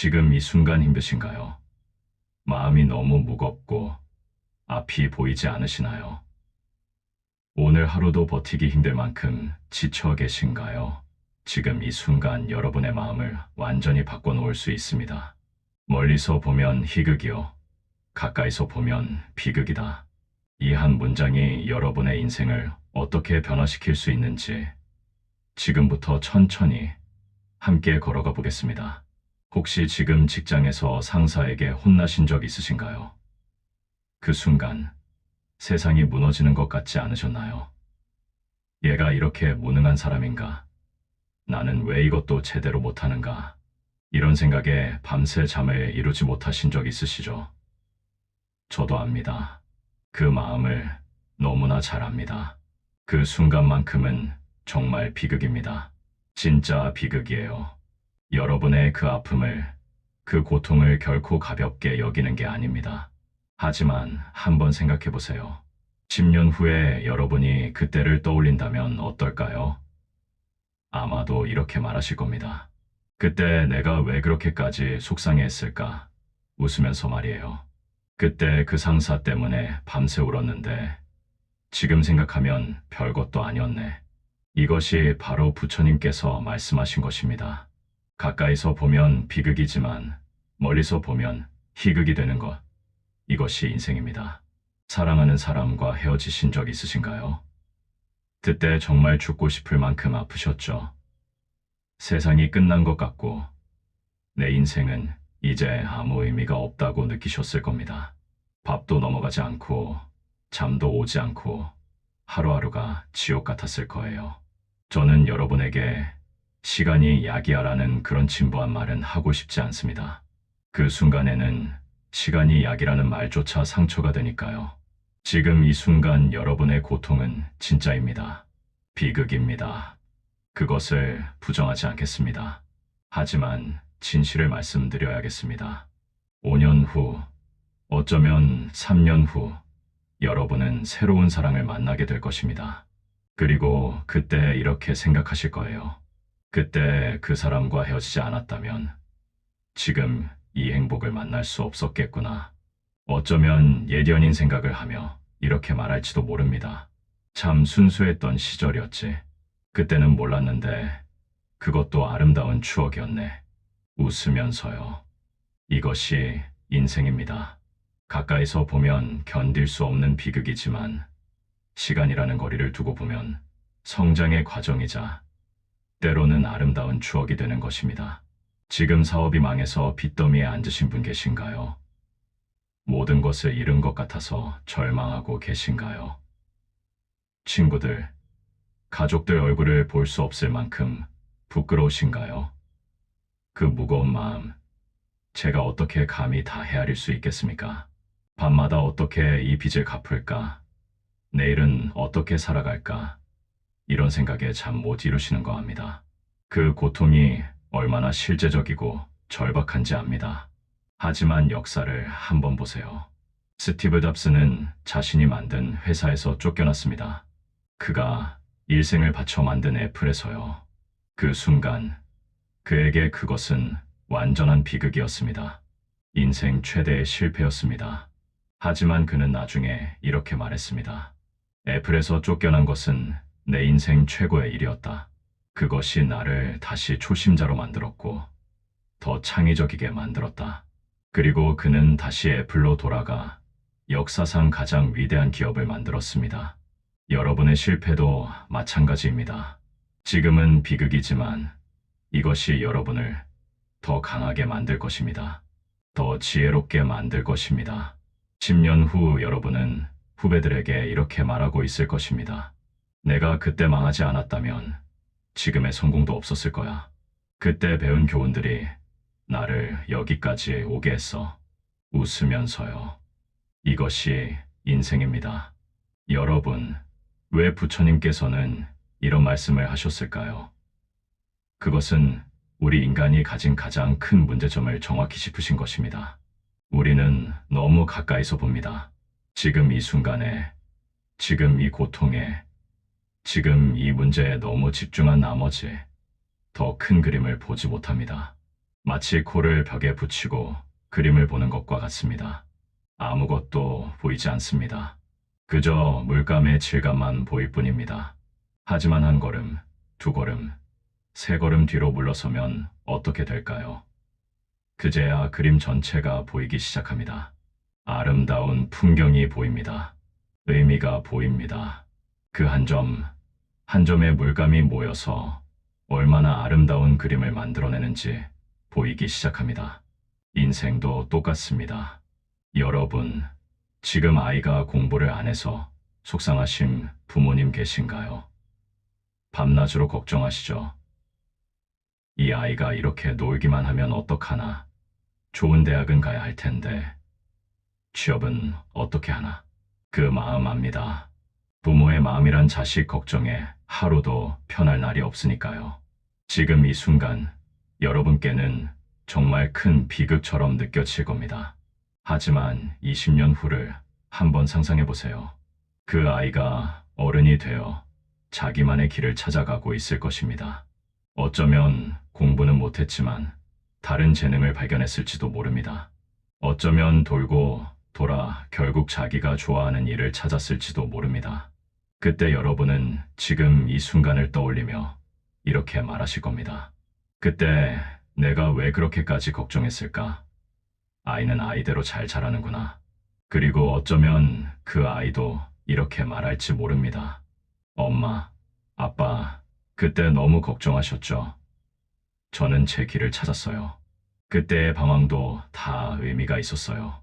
지금 이 순간 힘드신가요? 마음이 너무 무겁고 앞이 보이지 않으시나요? 오늘 하루도 버티기 힘들 만큼 지쳐 계신가요? 지금 이 순간 여러분의 마음을 완전히 바꿔놓을 수 있습니다. 멀리서 보면 희극이요. 가까이서 보면 비극이다. 이 한 문장이 여러분의 인생을 어떻게 변화시킬 수 있는지 지금부터 천천히 함께 걸어가 보겠습니다. 혹시 지금 직장에서 상사에게 혼나신 적 있으신가요? 그 순간 세상이 무너지는 것 같지 않으셨나요? 얘가 이렇게 무능한 사람인가? 나는 왜 이것도 제대로 못하는가? 이런 생각에 밤새 잠을 이루지 못하신 적 있으시죠? 저도 압니다. 그 마음을 너무나 잘 압니다. 그 순간만큼은 정말 비극입니다. 진짜 비극이에요. 여러분의 그 아픔을, 그 고통을 결코 가볍게 여기는 게 아닙니다. 하지만 한번 생각해 보세요. 10년 후에 여러분이 그때를 떠올린다면 어떨까요? 아마도 이렇게 말하실 겁니다. 그때 내가 왜 그렇게까지 속상해했을까? 웃으면서 말이에요. 그때 그 상사 때문에 밤새 울었는데 지금 생각하면 별것도 아니었네. 이것이 바로 부처님께서 말씀하신 것입니다. 가까이서 보면 비극이지만 멀리서 보면 희극이 되는 것. 이것이 인생입니다. 사랑하는 사람과 헤어지신 적 있으신가요? 그때 정말 죽고 싶을 만큼 아프셨죠. 세상이 끝난 것 같고 내 인생은 이제 아무 의미가 없다고 느끼셨을 겁니다. 밥도 넘어가지 않고 잠도 오지 않고 하루하루가 지옥 같았을 거예요. 저는 여러분에게 시간이 약이야라는 그런 진부한 말은 하고 싶지 않습니다. 그 순간에는 시간이 약이라는 말조차 상처가 되니까요. 지금 이 순간 여러분의 고통은 진짜입니다. 비극입니다. 그것을 부정하지 않겠습니다. 하지만 진실을 말씀드려야겠습니다. 5년 후, 어쩌면 3년 후, 여러분은 새로운 사랑을 만나게 될 것입니다. 그리고 그때 이렇게 생각하실 거예요. 그때 그 사람과 헤어지지 않았다면 지금 이 행복을 만날 수 없었겠구나. 어쩌면 예전인 생각을 하며 이렇게 말할지도 모릅니다. 참 순수했던 시절이었지. 그때는 몰랐는데 그것도 아름다운 추억이었네. 웃으면서요. 이것이 인생입니다. 가까이서 보면 견딜 수 없는 비극이지만 시간이라는 거리를 두고 보면 성장의 과정이자 때로는 아름다운 추억이 되는 것입니다. 지금 사업이 망해서 빚더미에 앉으신 분 계신가요? 모든 것을 잃은 것 같아서 절망하고 계신가요? 친구들, 가족들 얼굴을 볼 수 없을 만큼 부끄러우신가요? 그 무거운 마음, 제가 어떻게 감히 다 헤아릴 수 있겠습니까? 밤마다 어떻게 이 빚을 갚을까? 내일은 어떻게 살아갈까? 이런 생각에 잠 못 이루시는 거 압니다. 그 고통이 얼마나 실제적이고 절박한지 압니다. 하지만 역사를 한번 보세요. 스티브 잡스는 자신이 만든 회사에서 쫓겨났습니다. 그가 일생을 바쳐 만든 애플에서요. 그 순간 그에게 그것은 완전한 비극이었습니다. 인생 최대의 실패였습니다. 하지만 그는 나중에 이렇게 말했습니다. 애플에서 쫓겨난 것은 내 인생 최고의 일이었다. 그것이 나를 다시 초심자로 만들었고 더 창의적이게 만들었다. 그리고 그는 다시 애플로 돌아가 역사상 가장 위대한 기업을 만들었습니다. 여러분의 실패도 마찬가지입니다. 지금은 비극이지만 이것이 여러분을 더 강하게 만들 것입니다. 더 지혜롭게 만들 것입니다. 10년 후 여러분은 후배들에게 이렇게 말하고 있을 것입니다. 내가 그때 망하지 않았다면 지금의 성공도 없었을 거야. 그때 배운 교훈들이 나를 여기까지 오게 했어. 웃으면서요. 이것이 인생입니다. 여러분, 왜 부처님께서는 이런 말씀을 하셨을까요? 그것은 우리 인간이 가진 가장 큰 문제점을 정확히 짚으신 것입니다. 우리는 너무 가까이서 봅니다. 지금 이 순간에, 지금 이 고통에, 지금 이 문제에 너무 집중한 나머지 더 큰 그림을 보지 못합니다. 마치 코를 벽에 붙이고 그림을 보는 것과 같습니다. 아무것도 보이지 않습니다. 그저 물감의 질감만 보일 뿐입니다. 하지만 한 걸음, 두 걸음, 세 걸음 뒤로 물러서면 어떻게 될까요? 그제야 그림 전체가 보이기 시작합니다. 아름다운 풍경이 보입니다. 의미가 보입니다. 그 한 점, 한 점의 물감이 모여서 얼마나 아름다운 그림을 만들어내는지 보이기 시작합니다. 인생도 똑같습니다. 여러분, 지금 아이가 공부를 안 해서 속상하신 부모님 계신가요? 밤낮으로 걱정하시죠? 이 아이가 이렇게 놀기만 하면 어떡하나? 좋은 대학은 가야 할 텐데, 취업은 어떻게 하나? 그 마음 압니다. 부모의 마음이란 자식 걱정에 하루도 편할 날이 없으니까요. 지금 이 순간, 여러분께는 정말 큰 비극처럼 느껴질 겁니다. 하지만 20년 후를 한번 상상해 보세요. 그 아이가 어른이 되어 자기만의 길을 찾아가고 있을 것입니다. 어쩌면 공부는 못했지만 다른 재능을 발견했을지도 모릅니다. 어쩌면 돌고 돌아 결국 자기가 좋아하는 일을 찾았을지도 모릅니다. 그때 여러분은 지금 이 순간을 떠올리며 이렇게 말하실 겁니다. 그때 내가 왜 그렇게까지 걱정했을까? 아이는 아이대로 잘 자라는구나. 그리고 어쩌면 그 아이도 이렇게 말할지 모릅니다. 엄마, 아빠, 그때 너무 걱정하셨죠? 저는 제 길을 찾았어요. 그때의 방황도 다 의미가 있었어요.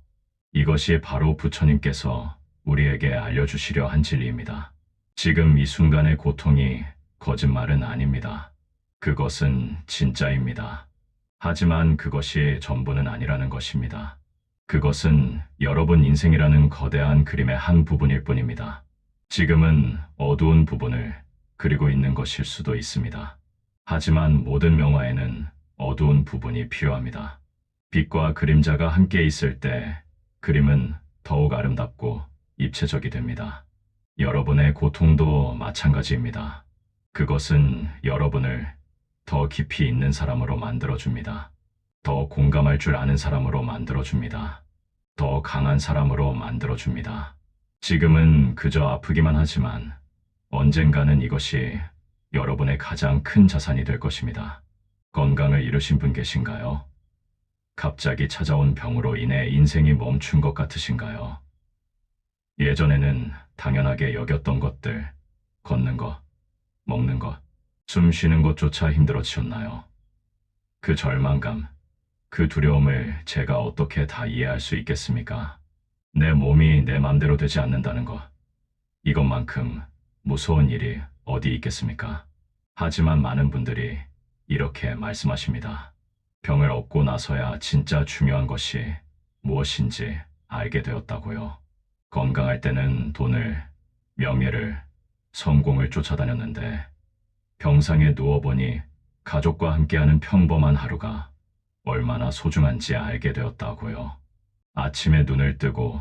이것이 바로 부처님께서 우리에게 알려주시려 한 진리입니다. 지금 이 순간의 고통이 거짓말은 아닙니다. 그것은 진짜입니다. 하지만 그것이 전부는 아니라는 것입니다. 그것은 여러분 인생이라는 거대한 그림의 한 부분일 뿐입니다. 지금은 어두운 부분을 그리고 있는 것일 수도 있습니다. 하지만 모든 명화에는 어두운 부분이 필요합니다. 빛과 그림자가 함께 있을 때 그림은 더욱 아름답고 입체적이 됩니다. 여러분의 고통도 마찬가지입니다. 그것은 여러분을 더 깊이 있는 사람으로 만들어줍니다. 더 공감할 줄 아는 사람으로 만들어줍니다. 더 강한 사람으로 만들어줍니다. 지금은 그저 아프기만 하지만 언젠가는 이것이 여러분의 가장 큰 자산이 될 것입니다. 건강을 잃으신 분 계신가요? 갑자기 찾아온 병으로 인해 인생이 멈춘 것 같으신가요? 예전에는 당연하게 여겼던 것들, 걷는 것, 먹는 것, 숨 쉬는 것조차 힘들어지셨나요? 그 절망감, 그 두려움을 제가 어떻게 다 이해할 수 있겠습니까? 내 몸이 내 맘대로 되지 않는다는 것, 이것만큼 무서운 일이 어디 있겠습니까? 하지만 많은 분들이 이렇게 말씀하십니다. 병을 얻고 나서야 진짜 중요한 것이 무엇인지 알게 되었다고요. 건강할 때는 돈을, 명예를, 성공을 쫓아다녔는데 병상에 누워보니 가족과 함께하는 평범한 하루가 얼마나 소중한지 알게 되었다고요. 아침에 눈을 뜨고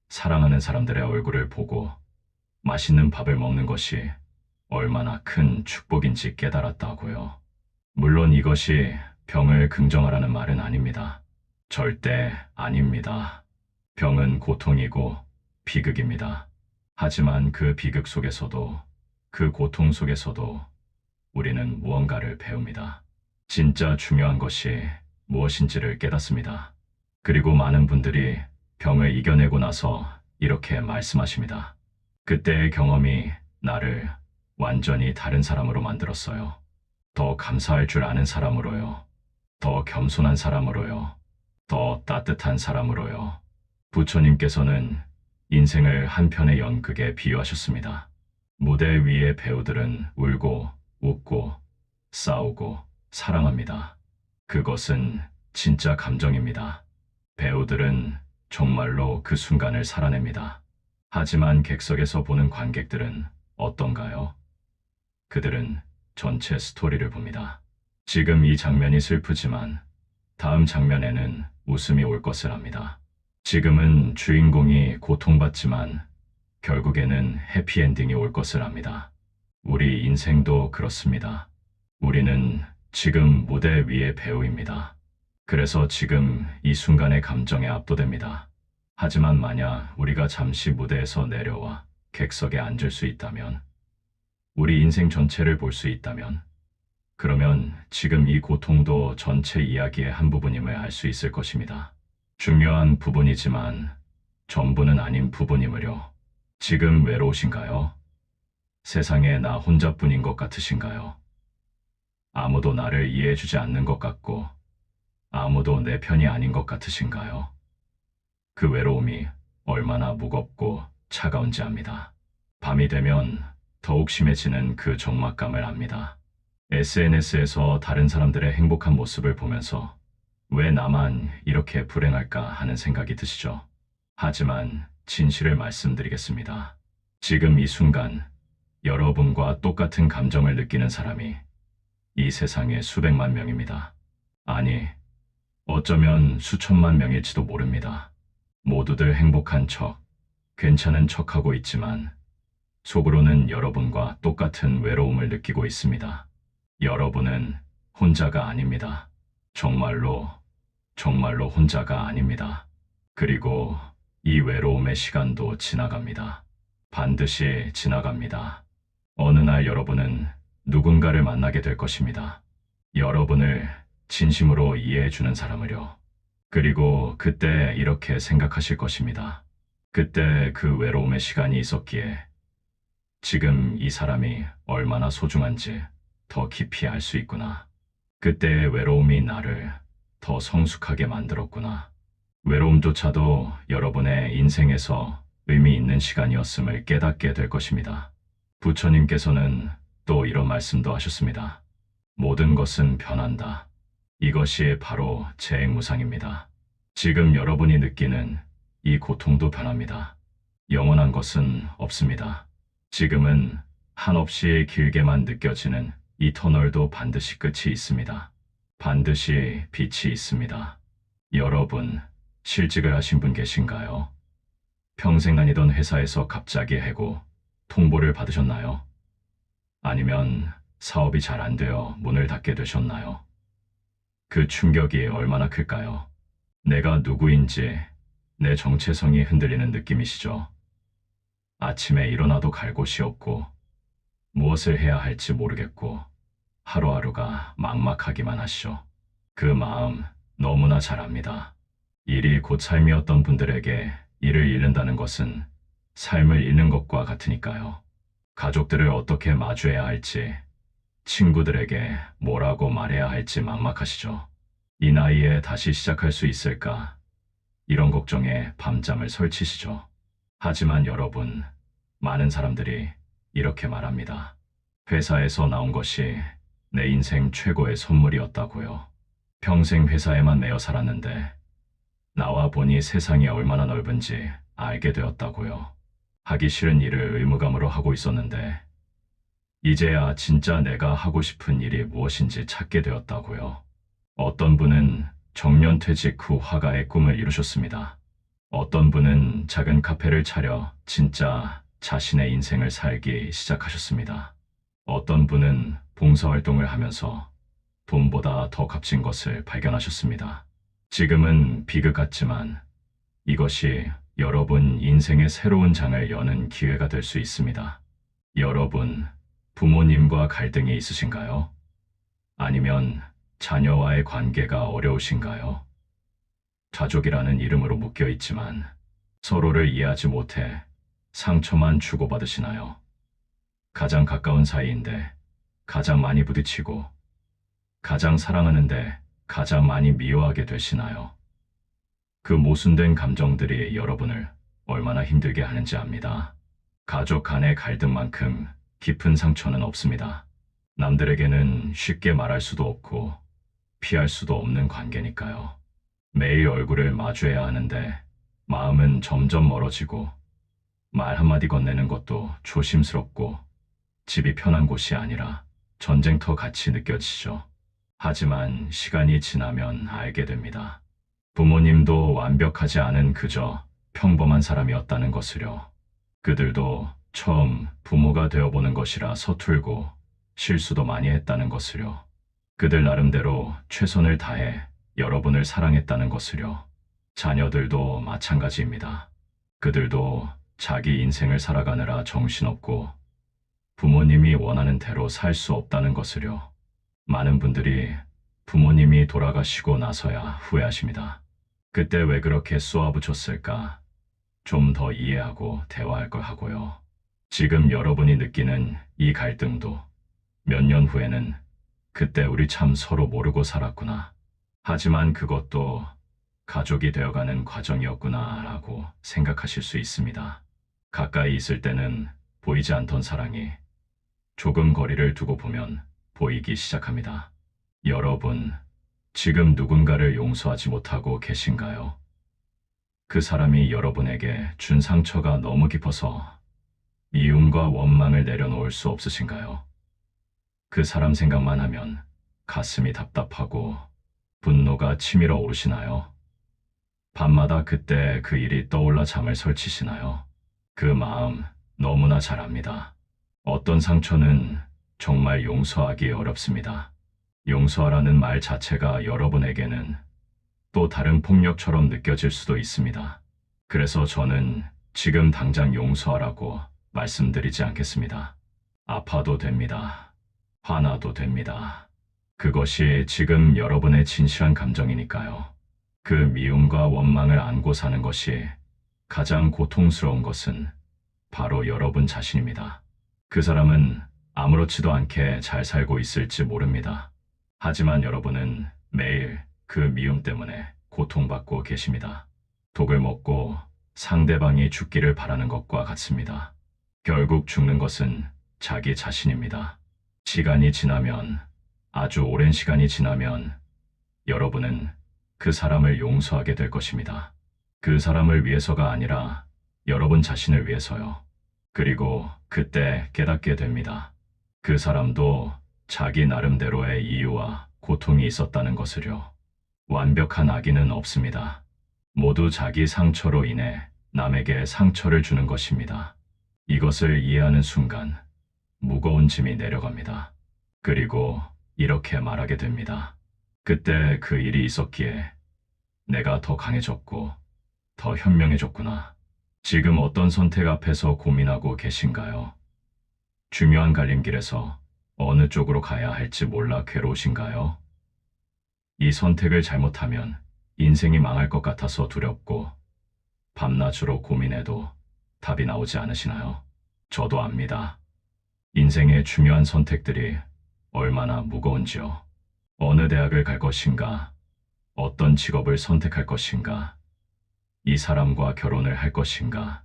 사랑하는 사람들의 얼굴을 보고 맛있는 밥을 먹는 것이 얼마나 큰 축복인지 깨달았다고요. 물론 이것이 병을 긍정하라는 말은 아닙니다. 절대 아닙니다. 병은 고통이고 비극입니다. 하지만 그 비극 속에서도, 그 고통 속에서도 우리는 무언가를 배웁니다. 진짜 중요한 것이 무엇인지를 깨닫습니다. 그리고 많은 분들이 병을 이겨내고 나서 이렇게 말씀하십니다. 그때의 경험이 나를 완전히 다른 사람으로 만들었어요. 더 감사할 줄 아는 사람으로요. 더 겸손한 사람으로요. 더 따뜻한 사람으로요. 부처님께서는 인생을 한 편의 연극에 비유하셨습니다. 무대 위의 배우들은 울고 웃고 싸우고 사랑합니다. 그것은 진짜 감정입니다. 배우들은 정말로 그 순간을 살아냅니다. 하지만 객석에서 보는 관객들은 어떤가요? 그들은 전체 스토리를 봅니다. 지금 이 장면이 슬프지만 다음 장면에는 웃음이 올 것을 압니다. 지금은 주인공이 고통받지만 결국에는 해피엔딩이 올 것을 압니다. 우리 인생도 그렇습니다. 우리는 지금 무대 위의 배우입니다. 그래서 지금 이 순간의 감정에 압도됩니다. 하지만 만약 우리가 잠시 무대에서 내려와 객석에 앉을 수 있다면, 우리 인생 전체를 볼 수 있다면, 그러면 지금 이 고통도 전체 이야기의 한 부분임을 알 수 있을 것입니다. 중요한 부분이지만 전부는 아닌 부분임을요. 지금 외로우신가요? 세상에 나 혼자뿐인 것 같으신가요? 아무도 나를 이해해주지 않는 것 같고 아무도 내 편이 아닌 것 같으신가요? 그 외로움이 얼마나 무겁고 차가운지 압니다. 밤이 되면 더욱 심해지는 그 적막감을 압니다. SNS에서 다른 사람들의 행복한 모습을 보면서 왜 나만 이렇게 불행할까 하는 생각이 드시죠? 하지만 진실을 말씀드리겠습니다. 지금 이 순간 여러분과 똑같은 감정을 느끼는 사람이 이 세상에 수백만 명입니다. 아니, 어쩌면 수천만 명일지도 모릅니다. 모두들 행복한 척, 괜찮은 척하고 있지만 속으로는 여러분과 똑같은 외로움을 느끼고 있습니다. 여러분은 혼자가 아닙니다. 정말로, 정말로 혼자가 아닙니다. 그리고 이 외로움의 시간도 지나갑니다. 반드시 지나갑니다. 어느 날 여러분은 누군가를 만나게 될 것입니다. 여러분을 진심으로 이해해주는 사람을요. 그리고 그때 이렇게 생각하실 것입니다. 그때 그 외로움의 시간이 있었기에 지금 이 사람이 얼마나 소중한지 더 깊이 알 수 있구나. 그때의 외로움이 나를 더 성숙하게 만들었구나. 외로움조차도 여러분의 인생에서 의미 있는 시간이었음을 깨닫게 될 것입니다. 부처님께서는 또 이런 말씀도 하셨습니다. 모든 것은 변한다. 이것이 바로 재행무상입니다. 지금 여러분이 느끼는 이 고통도 변합니다. 영원한 것은 없습니다. 지금은 한없이 길게만 느껴지는 이 터널도 반드시 끝이 있습니다. 반드시 빛이 있습니다. 여러분, 실직을 하신 분 계신가요? 평생 다니던 회사에서 갑자기 해고, 통보를 받으셨나요? 아니면 사업이 잘 안 되어 문을 닫게 되셨나요? 그 충격이 얼마나 클까요? 내가 누구인지 내 정체성이 흔들리는 느낌이시죠? 아침에 일어나도 갈 곳이 없고 무엇을 해야 할지 모르겠고 하루하루가 막막하기만 하시죠. 그 마음 너무나 잘 압니다. 일이 곧 삶이었던 분들에게 일을 잃는다는 것은 삶을 잃는 것과 같으니까요. 가족들을 어떻게 마주해야 할지, 친구들에게 뭐라고 말해야 할지 막막하시죠. 이 나이에 다시 시작할 수 있을까? 이런 걱정에 밤잠을 설치시죠. 하지만 여러분, 많은 사람들이 이렇게 말합니다. 회사에서 나온 것이 내 인생 최고의 선물이었다고요. 평생 회사에만 매여 살았는데 나와 보니 세상이 얼마나 넓은지 알게 되었다고요. 하기 싫은 일을 의무감으로 하고 있었는데 이제야 진짜 내가 하고 싶은 일이 무엇인지 찾게 되었다고요. 어떤 분은 정년퇴직 후 화가의 꿈을 이루셨습니다. 어떤 분은 작은 카페를 차려 진짜 자신의 인생을 살기 시작하셨습니다. 어떤 분은 봉사활동을 하면서 돈보다 더 값진 것을 발견하셨습니다. 지금은 비극 같지만 이것이 여러분 인생의 새로운 장을 여는 기회가 될 수 있습니다. 여러분, 부모님과 갈등이 있으신가요? 아니면 자녀와의 관계가 어려우신가요? 가족이라는 이름으로 묶여 있지만 서로를 이해하지 못해 상처만 주고받으시나요? 가장 가까운 사이인데 가장 많이 부딪히고 가장 사랑하는데 가장 많이 미워하게 되시나요? 그 모순된 감정들이 여러분을 얼마나 힘들게 하는지 압니다. 가족 간의 갈등만큼 깊은 상처는 없습니다. 남들에게는 쉽게 말할 수도 없고 피할 수도 없는 관계니까요. 매일 얼굴을 마주해야 하는데 마음은 점점 멀어지고 말 한마디 건네는 것도 조심스럽고 집이 편한 곳이 아니라 전쟁터 같이 느껴지죠. 하지만 시간이 지나면 알게 됩니다. 부모님도 완벽하지 않은 그저 평범한 사람이었다는 것을요. 그들도 처음 부모가 되어보는 것이라 서툴고 실수도 많이 했다는 것을요. 그들 나름대로 최선을 다해 여러분을 사랑했다는 것을요. 자녀들도 마찬가지입니다. 그들도 자기 인생을 살아가느라 정신없고 부모님이 원하는 대로 살 수 없다는 것을요. 많은 분들이 부모님이 돌아가시고 나서야 후회하십니다. 그때 왜 그렇게 쏘아붙였을까? 좀 더 이해하고 대화할 걸 하고요. 지금 여러분이 느끼는 이 갈등도 몇 년 후에는 그때 우리 참 서로 모르고 살았구나. 하지만 그것도 가족이 되어가는 과정이었구나 라고 생각하실 수 있습니다. 가까이 있을 때는 보이지 않던 사랑이 조금 거리를 두고 보면 보이기 시작합니다. 여러분, 지금 누군가를 용서하지 못하고 계신가요? 그 사람이 여러분에게 준 상처가 너무 깊어서 미움과 원망을 내려놓을 수 없으신가요? 그 사람 생각만 하면 가슴이 답답하고 분노가 치밀어 오르시나요? 밤마다 그때 그 일이 떠올라 잠을 설치시나요? 그 마음 너무나 잘 압니다. 어떤 상처는 정말 용서하기 어렵습니다. 용서하라는 말 자체가 여러분에게는 또 다른 폭력처럼 느껴질 수도 있습니다. 그래서 저는 지금 당장 용서하라고 말씀드리지 않겠습니다. 아파도 됩니다. 화나도 됩니다. 그것이 지금 여러분의 진실한 감정이니까요. 그 미움과 원망을 안고 사는 것이 가장 고통스러운 것은 바로 여러분 자신입니다. 그 사람은 아무렇지도 않게 잘 살고 있을지 모릅니다. 하지만 여러분은 매일 그 미움 때문에 고통받고 계십니다. 독을 먹고 상대방이 죽기를 바라는 것과 같습니다. 결국 죽는 것은 자기 자신입니다. 시간이 지나면, 아주 오랜 시간이 지나면 여러분은 그 사람을 용서하게 될 것입니다. 그 사람을 위해서가 아니라 여러분 자신을 위해서요. 그리고 그때 깨닫게 됩니다. 그 사람도 자기 나름대로의 이유와 고통이 있었다는 것을요. 완벽한 악인은 없습니다. 모두 자기 상처로 인해 남에게 상처를 주는 것입니다. 이것을 이해하는 순간 무거운 짐이 내려갑니다. 그리고 이렇게 말하게 됩니다. 그때 그 일이 있었기에 내가 더 강해졌고 더 현명해졌구나. 지금 어떤 선택 앞에서 고민하고 계신가요? 중요한 갈림길에서 어느 쪽으로 가야 할지 몰라 괴로우신가요? 이 선택을 잘못하면 인생이 망할 것 같아서 두렵고 밤낮으로 고민해도 답이 나오지 않으시나요? 저도 압니다. 인생의 중요한 선택들이 얼마나 무거운지요. 어느 대학을 갈 것인가? 어떤 직업을 선택할 것인가? 이 사람과 결혼을 할 것인가?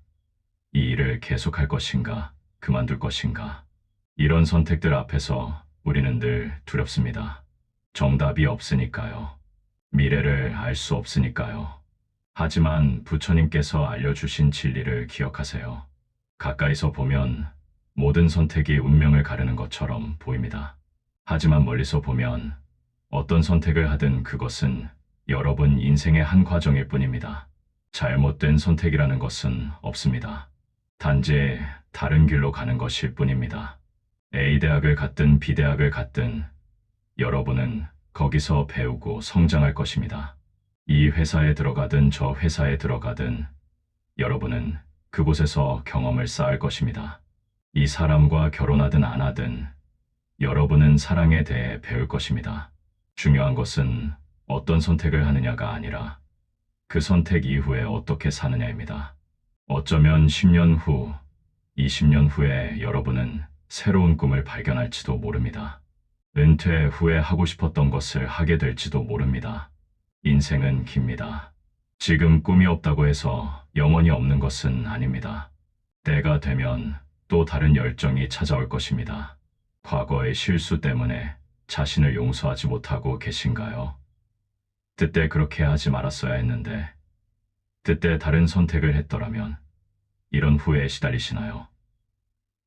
이 일을 계속할 것인가? 그만둘 것인가? 이런 선택들 앞에서 우리는 늘 두렵습니다. 정답이 없으니까요. 미래를 알 수 없으니까요. 하지만 부처님께서 알려주신 진리를 기억하세요. 가까이서 보면 모든 선택이 운명을 가르는 것처럼 보입니다. 하지만 멀리서 보면 어떤 선택을 하든 그것은 여러분 인생의 한 과정일 뿐입니다. 잘못된 선택이라는 것은 없습니다. 단지 다른 길로 가는 것일 뿐입니다. A대학을 갔든 B대학을 갔든 여러분은 거기서 배우고 성장할 것입니다. 이 회사에 들어가든 저 회사에 들어가든 여러분은 그곳에서 경험을 쌓을 것입니다. 이 사람과 결혼하든 안 하든 여러분은 사랑에 대해 배울 것입니다. 중요한 것은 어떤 선택을 하느냐가 아니라 그 선택 이후에 어떻게 사느냐입니다. 어쩌면 10년 후, 20년 후에 여러분은 새로운 꿈을 발견할지도 모릅니다. 은퇴 후에 하고 싶었던 것을 하게 될지도 모릅니다. 인생은 깁니다. 지금 꿈이 없다고 해서 영원히 없는 것은 아닙니다. 때가 되면 또 다른 열정이 찾아올 것입니다. 과거의 실수 때문에 자신을 용서하지 못하고 계신가요? 그때 그렇게 하지 말았어야 했는데, 그때 다른 선택을 했더라면 이런 후회에 시달리시나요?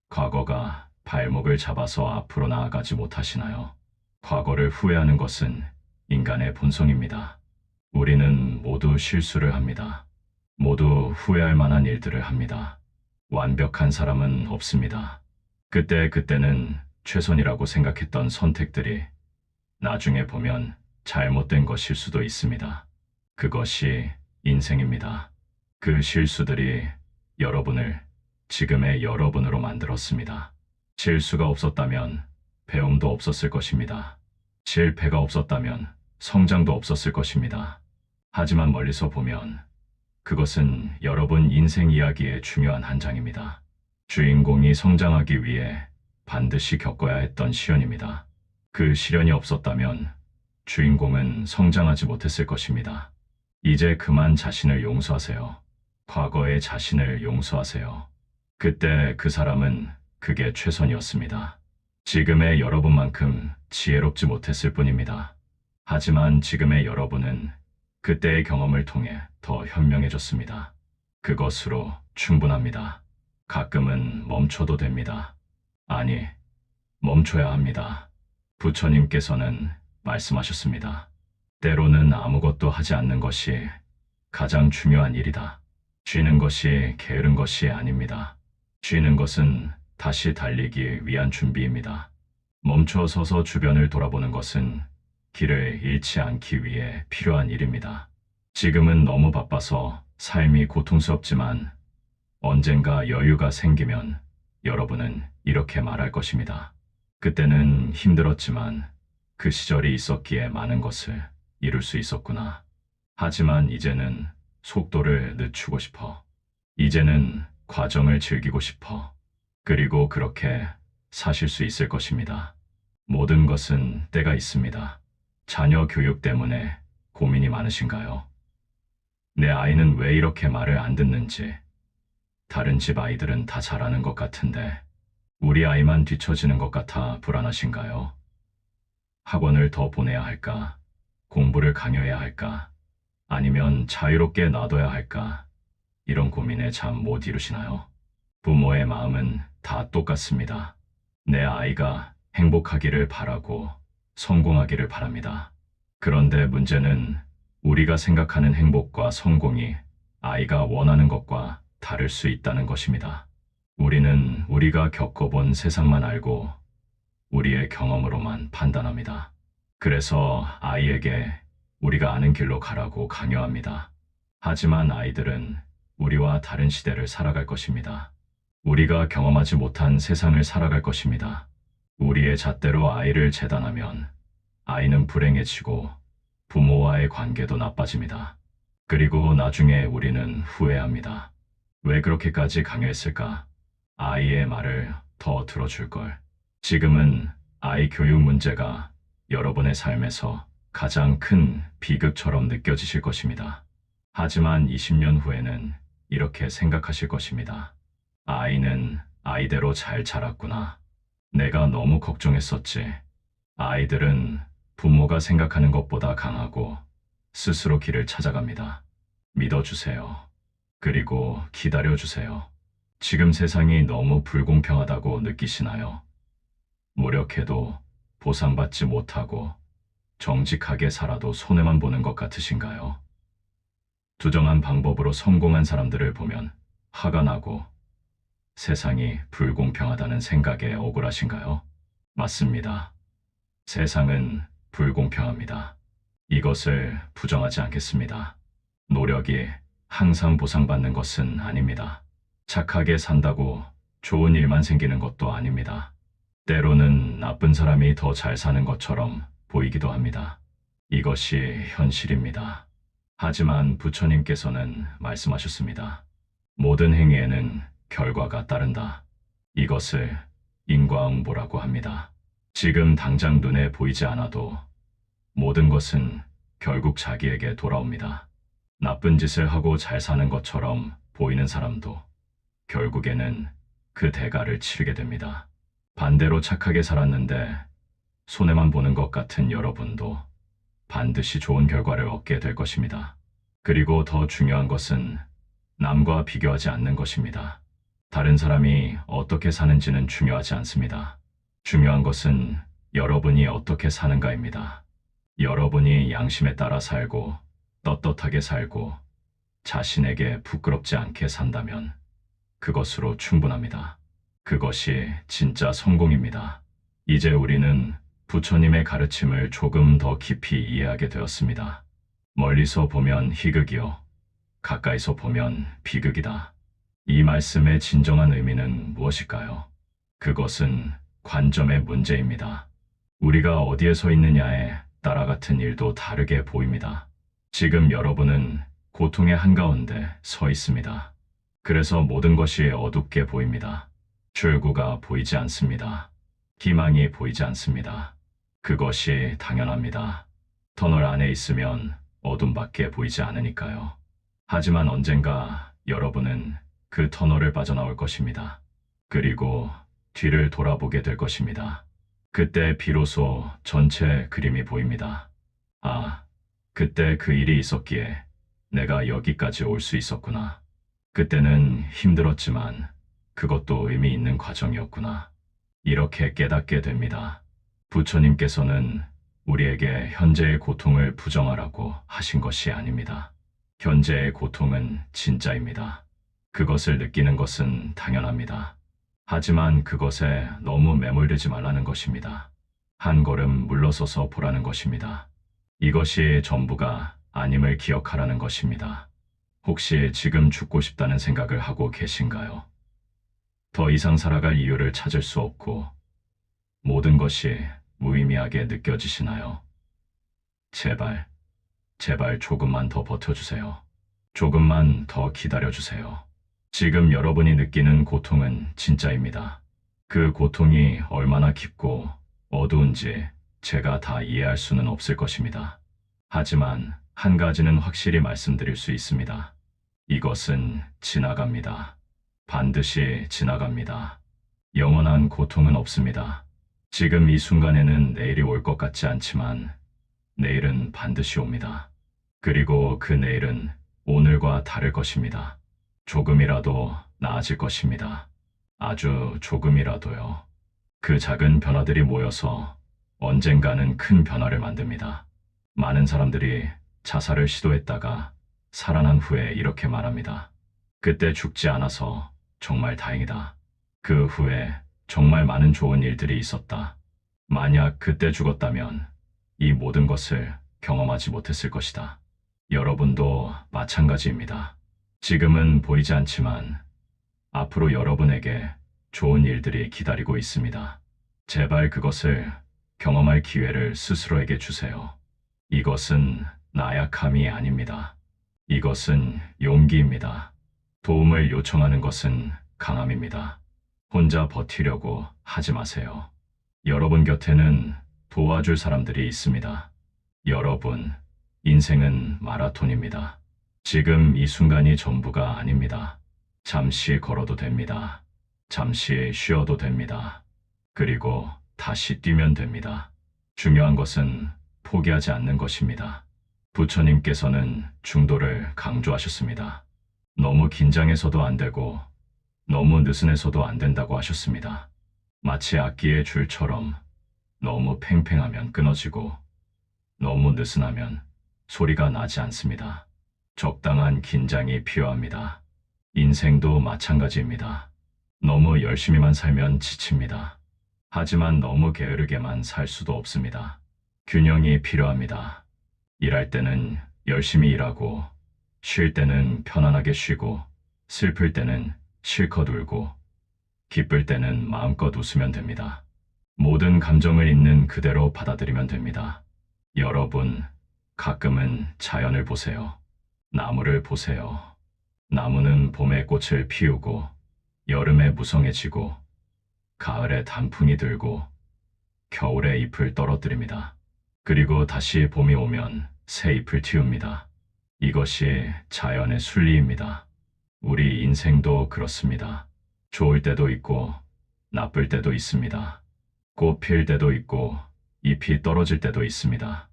과거가 발목을 잡아서 앞으로 나아가지 못하시나요? 과거를 후회하는 것은 인간의 본성입니다. 우리는 모두 실수를 합니다. 모두 후회할 만한 일들을 합니다. 완벽한 사람은 없습니다. 그때는 최선이라고 생각했던 선택들이 나중에 보면 잘못된 것일 수도 있습니다. 그것이 인생입니다. 그 실수들이 여러분을 지금의 여러분으로 만들었습니다. 실수가 없었다면 배움도 없었을 것입니다. 실패가 없었다면 성장도 없었을 것입니다. 하지만 멀리서 보면 그것은 여러분 인생 이야기의 중요한 한 장입니다. 주인공이 성장하기 위해 반드시 겪어야 했던 시련입니다. 그 시련이 없었다면 주인공은 성장하지 못했을 것입니다. 이제 그만 자신을 용서하세요. 과거의 자신을 용서하세요. 그때 그 사람은 그게 최선이었습니다. 지금의 여러분만큼 지혜롭지 못했을 뿐입니다. 하지만 지금의 여러분은 그때의 경험을 통해 더 현명해졌습니다. 그것으로 충분합니다. 가끔은 멈춰도 됩니다. 아니, 멈춰야 합니다. 부처님께서는 말씀하셨습니다. 때로는 아무것도 하지 않는 것이 가장 중요한 일이다. 쉬는 것이 게으른 것이 아닙니다. 쉬는 것은 다시 달리기 위한 준비입니다. 멈춰 서서 주변을 돌아보는 것은 길을 잃지 않기 위해 필요한 일입니다. 지금은 너무 바빠서 삶이 고통스럽지만 언젠가 여유가 생기면 여러분은 이렇게 말할 것입니다. 그때는 힘들었지만 그 시절이 있었기에 많은 것을 이룰 수 있었구나. 하지만 이제는 속도를 늦추고 싶어. 이제는 과정을 즐기고 싶어. 그리고 그렇게 사실 수 있을 것입니다. 모든 것은 때가 있습니다. 자녀 교육 때문에 고민이 많으신가요? 내 아이는 왜 이렇게 말을 안 듣는지, 다른 집 아이들은 다 잘하는 것 같은데 우리 아이만 뒤처지는 것 같아 불안하신가요? 학원을 더 보내야 할까? 공부를 강요해야 할까? 아니면 자유롭게 놔둬야 할까? 이런 고민에 잠 못 이루시나요? 부모의 마음은 다 똑같습니다. 내 아이가 행복하기를 바라고 성공하기를 바랍니다. 그런데 문제는 우리가 생각하는 행복과 성공이 아이가 원하는 것과 다를 수 있다는 것입니다. 우리는 우리가 겪어본 세상만 알고 우리의 경험으로만 판단합니다. 그래서 아이에게 우리가 아는 길로 가라고 강요합니다. 하지만 아이들은 우리와 다른 시대를 살아갈 것입니다. 우리가 경험하지 못한 세상을 살아갈 것입니다. 우리의 잣대로 아이를 재단하면 아이는 불행해지고 부모와의 관계도 나빠집니다. 그리고 나중에 우리는 후회합니다. 왜 그렇게까지 강요했을까? 아이의 말을 더 들어줄 걸. 지금은 아이 교육 문제가 여러분의 삶에서 가장 큰 비극처럼 느껴지실 것입니다. 하지만 20년 후에는 이렇게 생각하실 것입니다. 아이는 아이대로 잘 자랐구나. 내가 너무 걱정했었지. 아이들은 부모가 생각하는 것보다 강하고 스스로 길을 찾아갑니다. 믿어주세요. 그리고 기다려주세요. 지금 세상이 너무 불공평하다고 느끼시나요? 노력해도 보상받지 못하고 정직하게 살아도 손해만 보는 것 같으신가요? 투정한 방법으로 성공한 사람들을 보면 화가 나고 세상이 불공평하다는 생각에 억울하신가요? 맞습니다. 세상은 불공평합니다. 이것을 부정하지 않겠습니다. 노력이 항상 보상받는 것은 아닙니다. 착하게 산다고 좋은 일만 생기는 것도 아닙니다. 때로는 나쁜 사람이 더 잘 사는 것처럼 보이기도 합니다. 이것이 현실입니다. 하지만 부처님께서는 말씀하셨습니다. 모든 행위에는 결과가 따른다. 이것을 인과응보라고 합니다. 지금 당장 눈에 보이지 않아도 모든 것은 결국 자기에게 돌아옵니다. 나쁜 짓을 하고 잘 사는 것처럼 보이는 사람도 결국에는 그 대가를 치르게 됩니다. 반대로 착하게 살았는데 손해만 보는 것 같은 여러분도 반드시 좋은 결과를 얻게 될 것입니다. 그리고 더 중요한 것은 남과 비교하지 않는 것입니다. 다른 사람이 어떻게 사는지는 중요하지 않습니다. 중요한 것은 여러분이 어떻게 사는가입니다. 여러분이 양심에 따라 살고 떳떳하게 살고 자신에게 부끄럽지 않게 산다면 그것으로 충분합니다. 그것이 진짜 성공입니다. 이제 우리는 부처님의 가르침을 조금 더 깊이 이해하게 되었습니다. 멀리서 보면 희극이요. 가까이서 보면 비극이다. 이 말씀의 진정한 의미는 무엇일까요? 그것은 관점의 문제입니다. 우리가 어디에 서 있느냐에 따라 같은 일도 다르게 보입니다. 지금 여러분은 고통의 한가운데 서 있습니다. 그래서 모든 것이 어둡게 보입니다. 출구가 보이지 않습니다. 희망이 보이지 않습니다. 그것이 당연합니다. 터널 안에 있으면 어둠밖에 보이지 않으니까요. 하지만 언젠가 여러분은 그 터널을 빠져나올 것입니다. 그리고 뒤를 돌아보게 될 것입니다. 그때 비로소 전체 그림이 보입니다. 아, 그때 그 일이 있었기에 내가 여기까지 올 수 있었구나. 그때는 힘들었지만 그것도 의미 있는 과정이었구나. 이렇게 깨닫게 됩니다. 부처님께서는 우리에게 현재의 고통을 부정하라고 하신 것이 아닙니다. 현재의 고통은 진짜입니다. 그것을 느끼는 것은 당연합니다. 하지만 그것에 너무 매몰되지 말라는 것입니다. 한 걸음 물러서서 보라는 것입니다. 이것이 전부가 아님을 기억하라는 것입니다. 혹시 지금 죽고 싶다는 생각을 하고 계신가요? 더 이상 살아갈 이유를 찾을 수 없고 모든 것이 무의미하게 느껴지시나요? 제발, 제발 조금만 더 버텨주세요. 조금만 더 기다려주세요. 지금 여러분이 느끼는 고통은 진짜입니다. 그 고통이 얼마나 깊고 어두운지 제가 다 이해할 수는 없을 것입니다. 하지만 한 가지는 확실히 말씀드릴 수 있습니다. 이것은 지나갑니다. 반드시 지나갑니다. 영원한 고통은 없습니다. 지금 이 순간에는 내일이 올 것 같지 않지만 내일은 반드시 옵니다. 그리고 그 내일은 오늘과 다를 것입니다. 조금이라도 나아질 것입니다. 아주 조금이라도요. 그 작은 변화들이 모여서 언젠가는 큰 변화를 만듭니다. 많은 사람들이 자살을 시도했다가 살아난 후에 이렇게 말합니다. 그때 죽지 않아서 정말 다행이다. 그 후에 정말 많은 좋은 일들이 있었다. 만약 그때 죽었다면 이 모든 것을 경험하지 못했을 것이다. 여러분도 마찬가지입니다. 지금은 보이지 않지만 앞으로 여러분에게 좋은 일들이 기다리고 있습니다. 제발 그것을 경험할 기회를 스스로에게 주세요. 이것은 나약함이 아닙니다. 이것은 용기입니다. 도움을 요청하는 것은 강함입니다. 혼자 버티려고 하지 마세요. 여러분 곁에는 도와줄 사람들이 있습니다. 여러분, 인생은 마라톤입니다. 지금 이 순간이 전부가 아닙니다. 잠시 걸어도 됩니다. 잠시 쉬어도 됩니다. 그리고 다시 뛰면 됩니다. 중요한 것은 포기하지 않는 것입니다. 부처님께서는 중도를 강조하셨습니다. 너무 긴장해서도 안 되고 너무 느슨해서도 안 된다고 하셨습니다. 마치 악기의 줄처럼 너무 팽팽하면 끊어지고 너무 느슨하면 소리가 나지 않습니다. 적당한 긴장이 필요합니다. 인생도 마찬가지입니다. 너무 열심히만 살면 지칩니다. 하지만 너무 게으르게만 살 수도 없습니다. 균형이 필요합니다. 일할 때는 열심히 일하고, 쉴 때는 편안하게 쉬고, 슬플 때는 실컷 울고, 기쁠 때는 마음껏 웃으면 됩니다. 모든 감정을 있는 그대로 받아들이면 됩니다. 여러분, 가끔은 자연을 보세요. 나무를 보세요. 나무는 봄에 꽃을 피우고, 여름에 무성해지고, 가을에 단풍이 들고, 겨울에 잎을 떨어뜨립니다. 그리고 다시 봄이 오면 새 잎을 틔웁니다. 이것이 자연의 순리입니다. 우리 인생도 그렇습니다. 좋을 때도 있고, 나쁠 때도 있습니다. 꽃 필 때도 있고, 잎이 떨어질 때도 있습니다.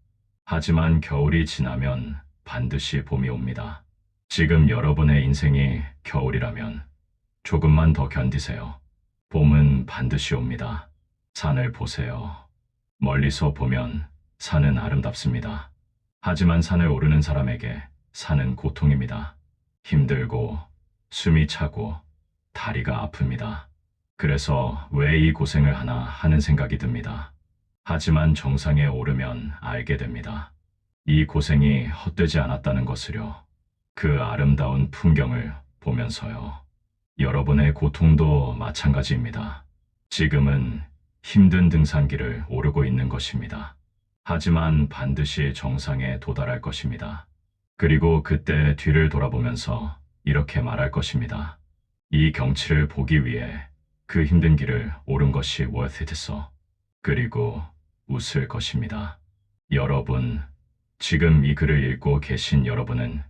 하지만 겨울이 지나면 반드시 봄이 옵니다. 지금 여러분의 인생이 겨울이라면 조금만 더 견디세요. 봄은 반드시 옵니다. 산을 보세요. 멀리서 보면 산은 아름답습니다. 하지만 산을 오르는 사람에게 산은 고통입니다. 힘들고 숨이 차고 다리가 아픕니다. 그래서 왜 이 고생을 하나 하는 생각이 듭니다. 하지만 정상에 오르면 알게 됩니다. 이 고생이 헛되지 않았다는 것을요. 그 아름다운 풍경을 보면서요. 여러분의 고통도 마찬가지입니다. 지금은 힘든 등산길을 오르고 있는 것입니다. 하지만 반드시 정상에 도달할 것입니다. 그리고 그때 뒤를 돌아보면서 이렇게 말할 것입니다. 이 경치를 보기 위해 그 힘든 길을 오른 것이 worth it했어. 그리고 웃을 것입니다. 여러분, 지금 이 글을 읽고 계신 여러분은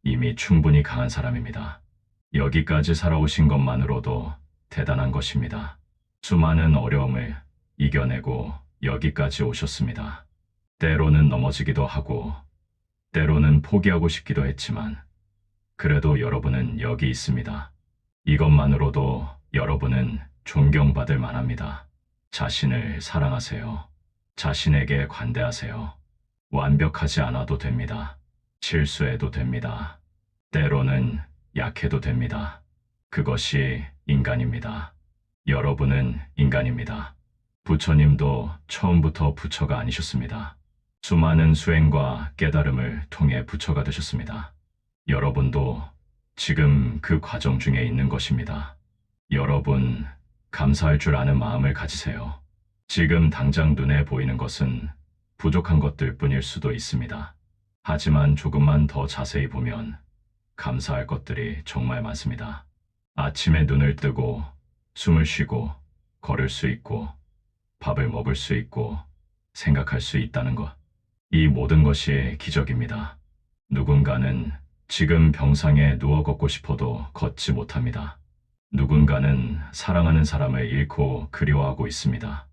이미 충분히 강한 사람입니다. 여기까지 살아오신 것만으로도 대단한 것입니다. 수많은 어려움을 이겨내고 여기까지 오셨습니다. 때로는 넘어지기도 하고, 때로는 포기하고 싶기도 했지만, 그래도 여러분은 여기 있습니다. 이것만으로도 여러분은 존경받을 만합니다. 자신을 사랑하세요. 자신에게 관대하세요. 완벽하지 않아도 됩니다. 실수해도 됩니다. 때로는 약해도 됩니다. 그것이 인간입니다. 여러분은 인간입니다. 부처님도 처음부터 부처가 아니셨습니다. 수많은 수행과 깨달음을 통해 부처가 되셨습니다. 여러분도 지금 그 과정 중에 있는 것입니다. 여러분, 감사할 줄 아는 마음을 가지세요. 지금 당장 눈에 보이는 것은 부족한 것들 뿐일 수도 있습니다. 하지만 조금만 더 자세히 보면 감사할 것들이 정말 많습니다. 아침에 눈을 뜨고 숨을 쉬고 걸을 수 있고 밥을 먹을 수 있고 생각할 수 있다는 것. 이 모든 것이 기적입니다. 누군가는 지금 병상에 누워 걷고 싶어도 걷지 못합니다. 누군가는 사랑하는 사람을 잃고 그리워하고 있습니다.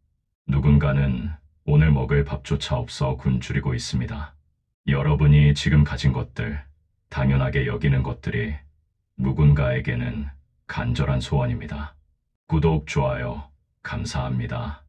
누군가는 오늘 먹을 밥조차 없어 굶주리고 있습니다. 여러분이 지금 가진 것들, 당연하게 여기는 것들이 누군가에게는 간절한 소원입니다. 구독, 좋아요, 감사합니다.